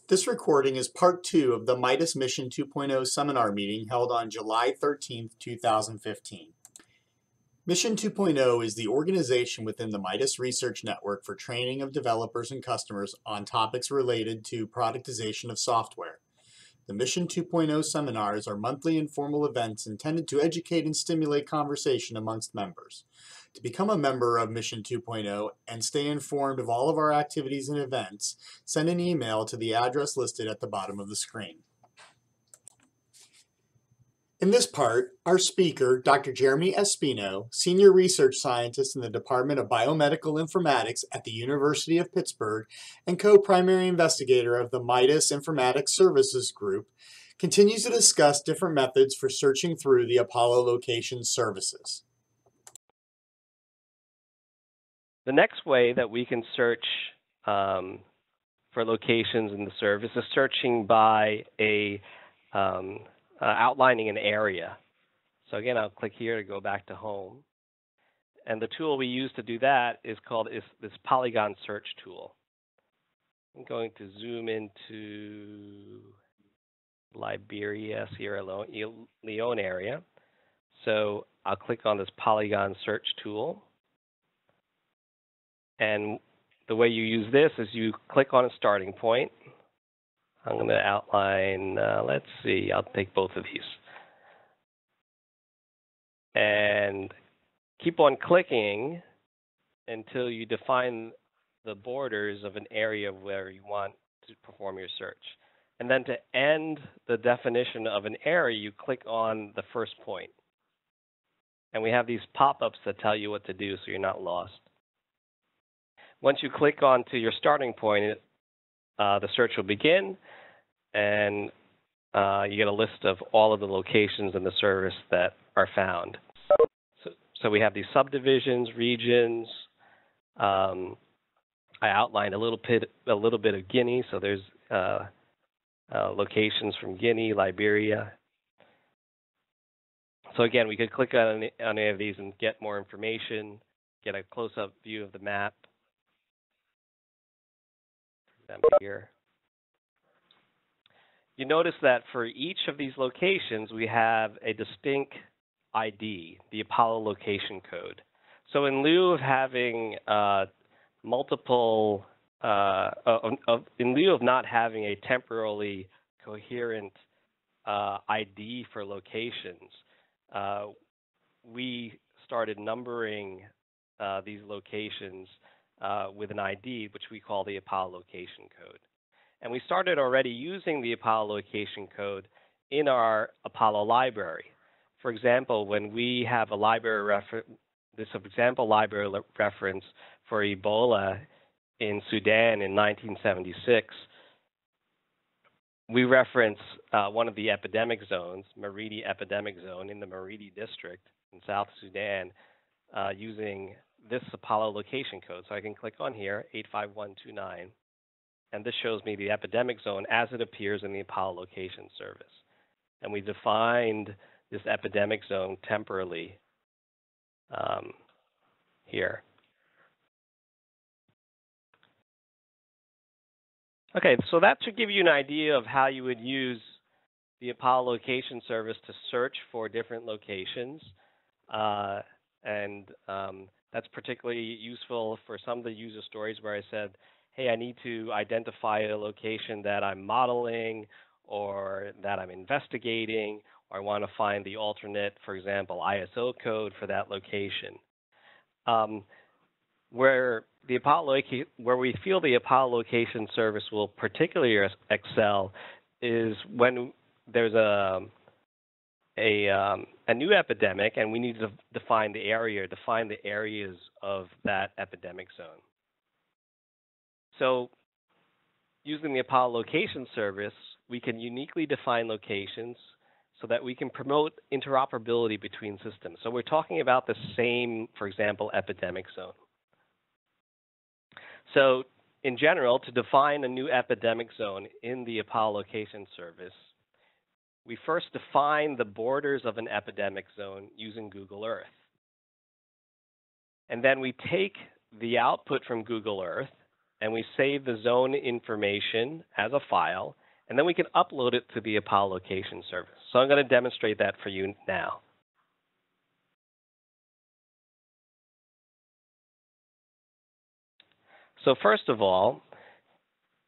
This recording is part 2 of the Midas Mission 2.0 seminar meeting held on July 13, 2015. Mission 2.0 is the organization within the Midas Research Network for training of developers and customers on topics related to productization of software. The Mission 2.0 seminars are monthly informal events intended to educate and stimulate conversation amongst members. To become a member of Mission 2.0 and stay informed of all of our activities and events, send an email to the address listed at the bottom of the screen. In this part, our speaker, Dr. Jeremy Espino, Senior Research Scientist in the Department of Biomedical Informatics at the University of Pittsburgh and co-primary investigator of the Midas Informatics Services Group, continues to discuss different methods for searching through the Apollo location services. The next way that we can search for locations in the service is searching by outlining an area. So again, I'll click here to go back to home. And the tool we use to do that is this Polygon search tool. I'm going to zoom into Liberia, Sierra Leone area. So I'll click on this Polygon search tool. And the way you use this is you click on a starting point. I'm going to outline, let's see, I'll take both of these. And keep on clicking until you define the borders of an area where you want to perform your search. And then to end the definition of an area, you click on the first point. And we have these pop-ups that tell you what to do so you're not lost. Once you click onto your starting point, the search will begin, and you get a list of all of the locations in the service that are found. So we have these subdivisions, regions. I outlined a little bit of Guinea, so there's locations from Guinea, Liberia. So again, we could click on any of these and get more information, get a close-up view of the map. Here. You notice that for each of these locations, we have a distinct ID, the Apollo location code. So in lieu of having in lieu of not having a temporally coherent ID for locations, we started numbering these locations with an ID, which we call the Apollo location code. And we started already using the Apollo location code in our Apollo library. For example, when we have a library this example library reference for Ebola in Sudan in 1976, we reference one of the epidemic zones, Maridi Epidemic Zone in the Maridi district in South Sudan, using this Apollo location code. So I can click on here, 85129, and this shows me the epidemic zone as it appears in the Apollo location service. And we defined this epidemic zone temporally here. Okay, so that should give you an idea of how you would use the Apollo location service to search for different locations. That's particularly useful for some of the user stories where I said, hey, I need to identify a location that I'm modeling or that I'm investigating, or I want to find the alternate, for example, ISO code for that location. Where we feel the Apollo location service will particularly excel is when there's a new epidemic, and we need to define the areas of that epidemic zone. So using the Apollo location service, we can uniquely define locations so that we can promote interoperability between systems. So we're talking about the same, for example, epidemic zone. So in general, to define a new epidemic zone in the Apollo location service, we first define the borders of an epidemic zone using Google Earth. And then we take the output from Google Earth and we save the zone information as a file, and then we can upload it to the Apollo location service. So I'm going to demonstrate that for you now. So first of all,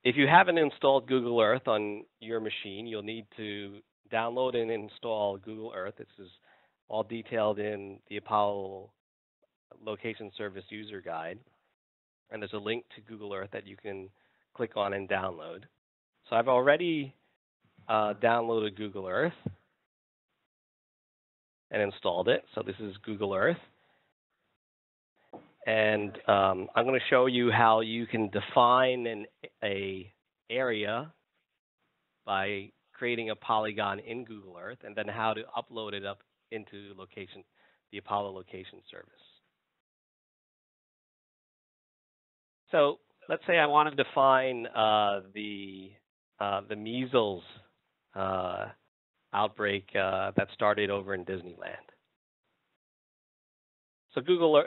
if you haven't installed Google Earth on your machine, you'll need to download and install Google Earth. This is all detailed in the Apollo Location Service User Guide. And there's a link to Google Earth that you can click on and download. So I've already downloaded Google Earth and installed it. So this is Google Earth. And I'm going to show you how you can define an area by creating a polygon in Google Earth, and then how to upload it up into the Apollo location service. So let's say I want to define the measles outbreak that started over in Disneyland. So Google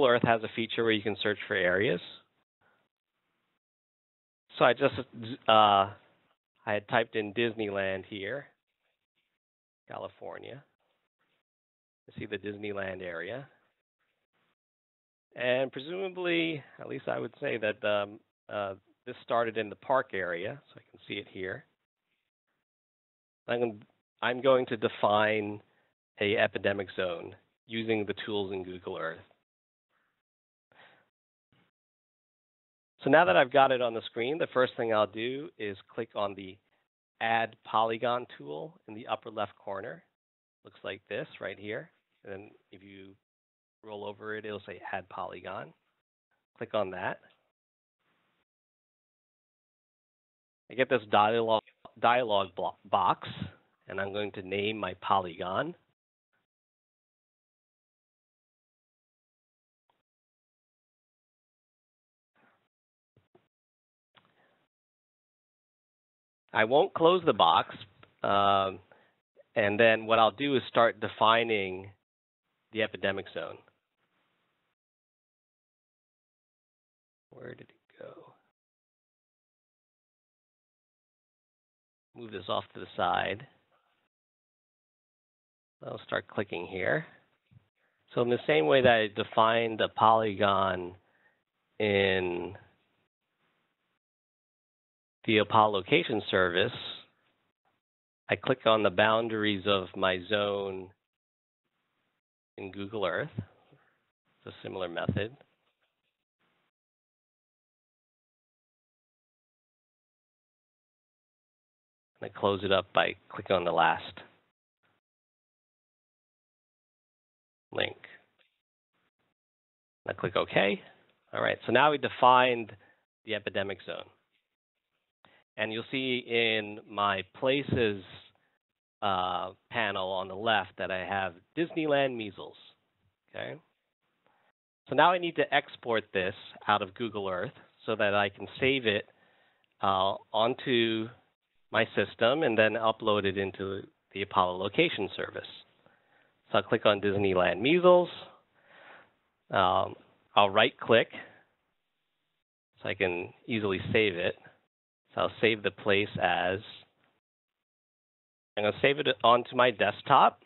Earth has a feature where you can search for areas. So I had typed in Disneyland here, California. You see the Disneyland area. And presumably, at least I would say that this started in the park area, so I can see it here. I'm going to define an epidemic zone using the tools in Google Earth. So now that I've got it on the screen, the first thing I'll do is click on the Add Polygon tool in the upper left corner. Looks like this right here. And then if you roll over it, it'll say Add Polygon. Click on that. I get this dialog box, and I'm going to name my polygon. I won't close the box, and then what I'll do is start defining the epidemic zone. Where did it go? Move this off to the side. I'll start clicking here. So in the same way that I defined a polygon in the Apollo location service, I click on the boundaries of my zone in Google Earth. It's a similar method. And I close it up by clicking on the last link. I click OK. All right, so now we defined the epidemic zone. And you'll see in my places panel on the left that I have Disneyland measles. Okay. So now I need to export this out of Google Earth so that I can save it onto my system and then upload it into the Apollo location service. So I'll click on Disneyland measles. I'll right-click so I can easily save it. So I'll save the place as, I'm going to save it onto my desktop.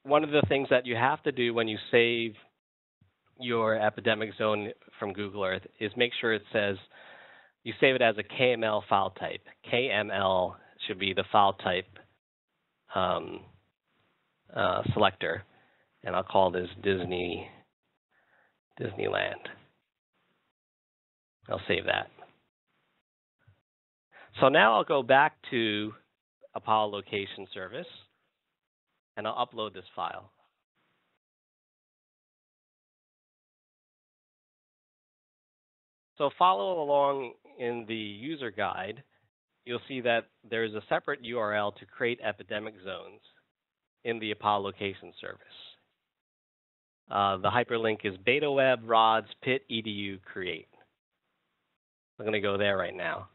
One of the things that you have to do when you save your epidemic zone from Google Earth is make sure it says you save it as a Kml file type. Kml should be the file type selector, and I'll call this Disneyland. I'll save that. So now I'll go back to Apollo location service, and I'll upload this file. So follow along in the user guide. You'll see that there's a separate URL to create epidemic zones in the Apollo location service. The hyperlink is betaweb rods pit edu create. I'm going to go there right now.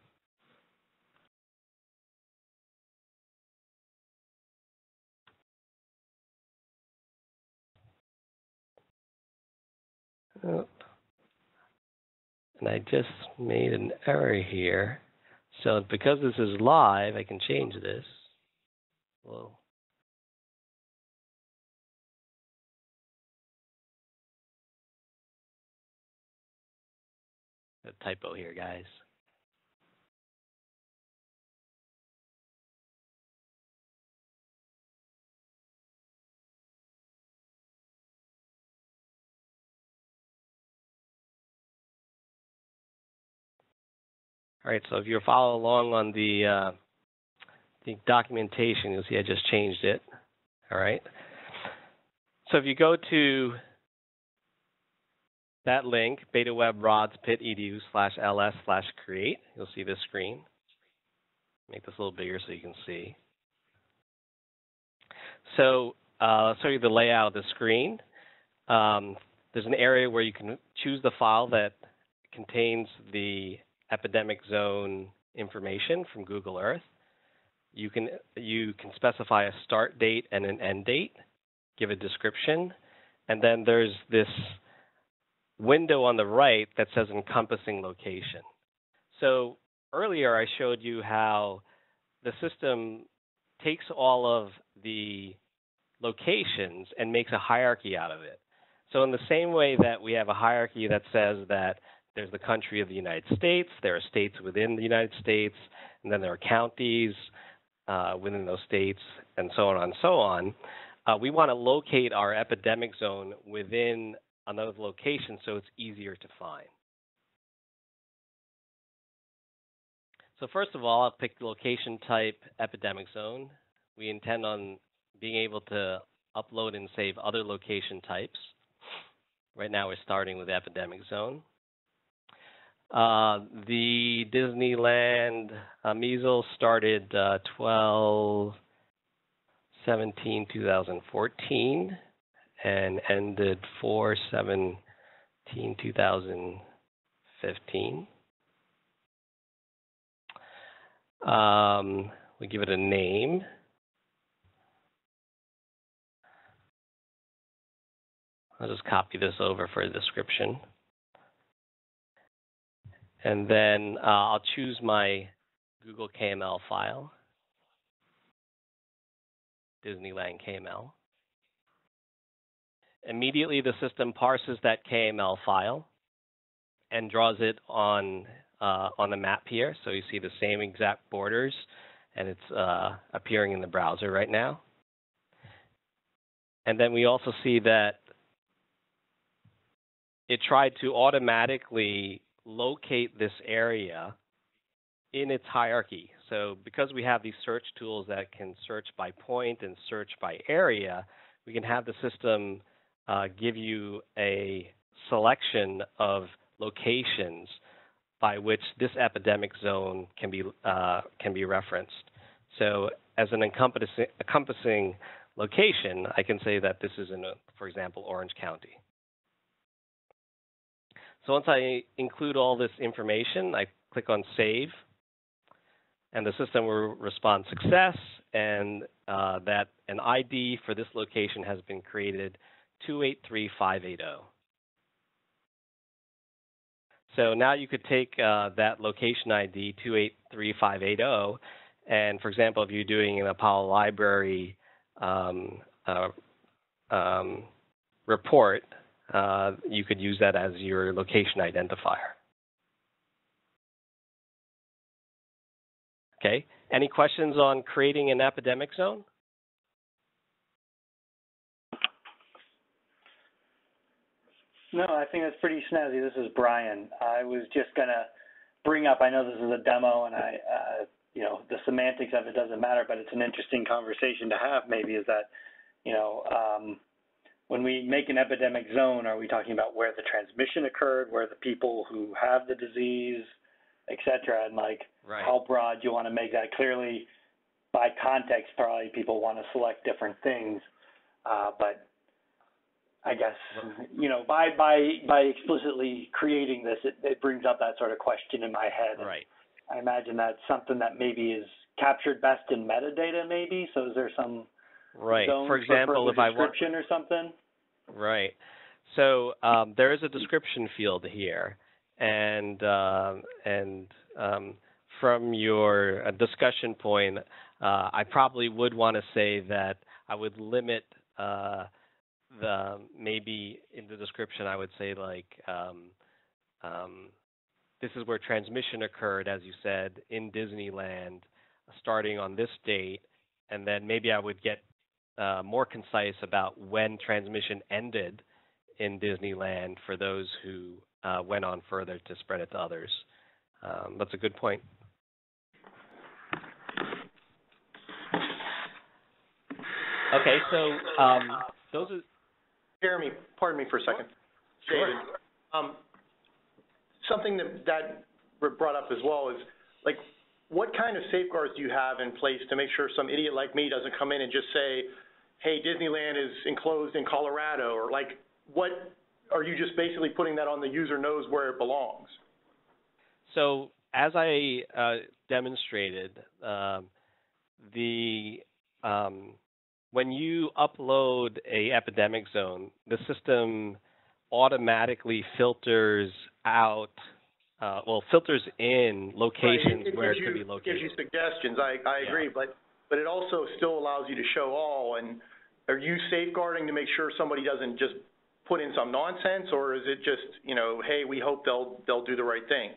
And I just made an error here. So because this is live, I can change this. Whoa. A typo here, guys. All right, so if you follow along on the documentation, you'll see I just changed it. All right. So if you go to that link, betawebrodspit.edu/ls/create, you'll see this screen. Make this a little bigger so you can see. So I'll show you the layout of the screen. There's an area where you can choose the file that contains the epidemic zone information from Google Earth. You can specify a start date and an end date, give a description, and then there's this window on the right that says encompassing location. So earlier I showed you how the system takes all of the locations and makes a hierarchy out of it. So in the same way that we have a hierarchy that says that there's the country of the United States, there are states within the United States, and then there are counties within those states, and so on and so on. We want to locate our epidemic zone within another location so it's easier to find. So first of all, I'll pick the location type epidemic zone. We intend on being able to upload and save other location types. Right now we're starting with epidemic zone. The Disneyland measles started 12/17/2014 and ended 4/17/2015. We give it a name. I'll just copy this over for a description. And then I'll choose my Google Kml file, Disneyland Kml. Immediately, the system parses that Kml file and draws it on the map here. So you see the same exact borders, and it's appearing in the browser right now. And then we also see that it tried to automatically locate this area in its hierarchy. So because we have these search tools that can search by point and search by area, we can have the system give you a selection of locations by which this epidemic zone can be referenced. So as an encompassing location, I can say that this is in, for example, Orange County. So once I include all this information, I click on Save, and the system will respond success, and that an ID for this location has been created, 283580. So now you could take that location ID, 283580, and for example, if you're doing an Apollo Library report, you could use that as your location identifier. Okay, any questions on creating an epidemic zone? No, I think that's pretty snazzy. This is Brian. I was just going to bring up, I know this is a demo and you know, the semantics of it doesn't matter, but it's an interesting conversation to have maybe is that, you know, when we make an epidemic zone, are we talking about where the transmission occurred, where the people who have the disease, et cetera, and like how broad you want to make that? Clearly, by context, probably people want to select different things, but I guess, you know, by explicitly creating this, it brings up that sort of question in my head. Right. I imagine that's something that maybe is captured best in metadata, maybe. So is there some zone for example, if I want description or something? Right. So there is a description field here, and from your discussion point, I probably would want to say that I would limit maybe in the description I would say like this is where transmission occurred, as you said, in Disneyland, starting on this date, and then maybe I would get more concise about when transmission ended in Disneyland for those who went on further to spread it to others. That's a good point. Okay, so those are... Jeremy, pardon me for a second. Sure. David, something that brought up as well is, like, what kind of safeguards do you have in place to make sure some idiot like me doesn't come in and just say, hey, Disneyland is enclosed in Colorado, or like, what are you just basically putting that on the user knows where it belongs? So as I demonstrated, when you upload a epidemic zone, the system automatically filters out, filters in locations where it could be located. It gives you suggestions. I agree, but it also still allows you to show all. And are you safeguarding to make sure somebody doesn't just put in some nonsense, or is it just, you know, hey, we hope they'll do the right thing?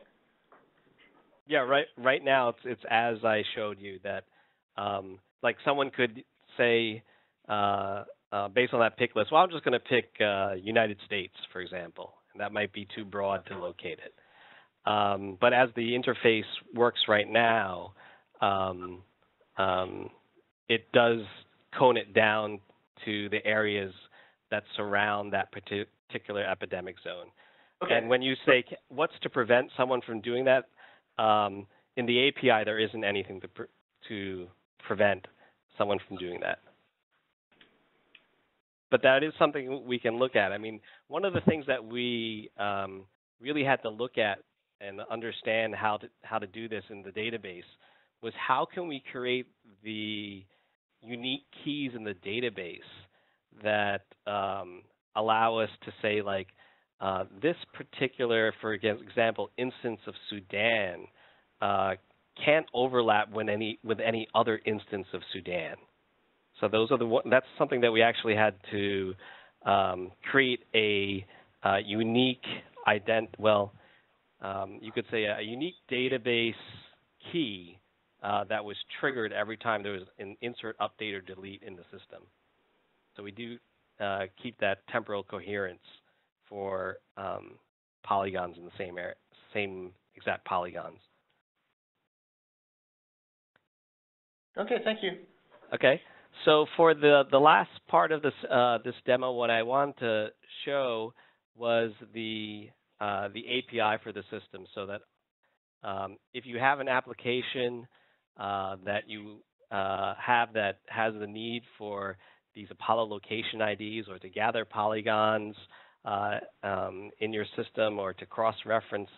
Yeah, right now it's as I showed you that, like someone could say, based on that pick list, well, I'm just going to pick United States, for example, and that might be too broad to locate it. But as the interface works right now, it does cone it down to the areas that surround that particular epidemic zone. Okay. And when you say what's to prevent someone from doing that, in the API there isn't anything to prevent someone from doing that. But that is something we can look at. I mean, one of the things that we really had to look at and understand how to do this in the database was how can we create the unique keys in the database that allow us to say, like, this particular, for example, instance of Sudan can't overlap with any other instance of Sudan. So those are that's something that we actually had to create a unique you could say a unique database key that was triggered every time there was an insert, update, or delete in the system. So we do keep that temporal coherence for polygons in the same exact polygons. Okay, thank you. Okay, so for the last part of this this demo, what I want to show was the API for the system, so that if you have an application that you have that has the need for these Apollo location IDs, or to gather polygons in your system, or to cross-reference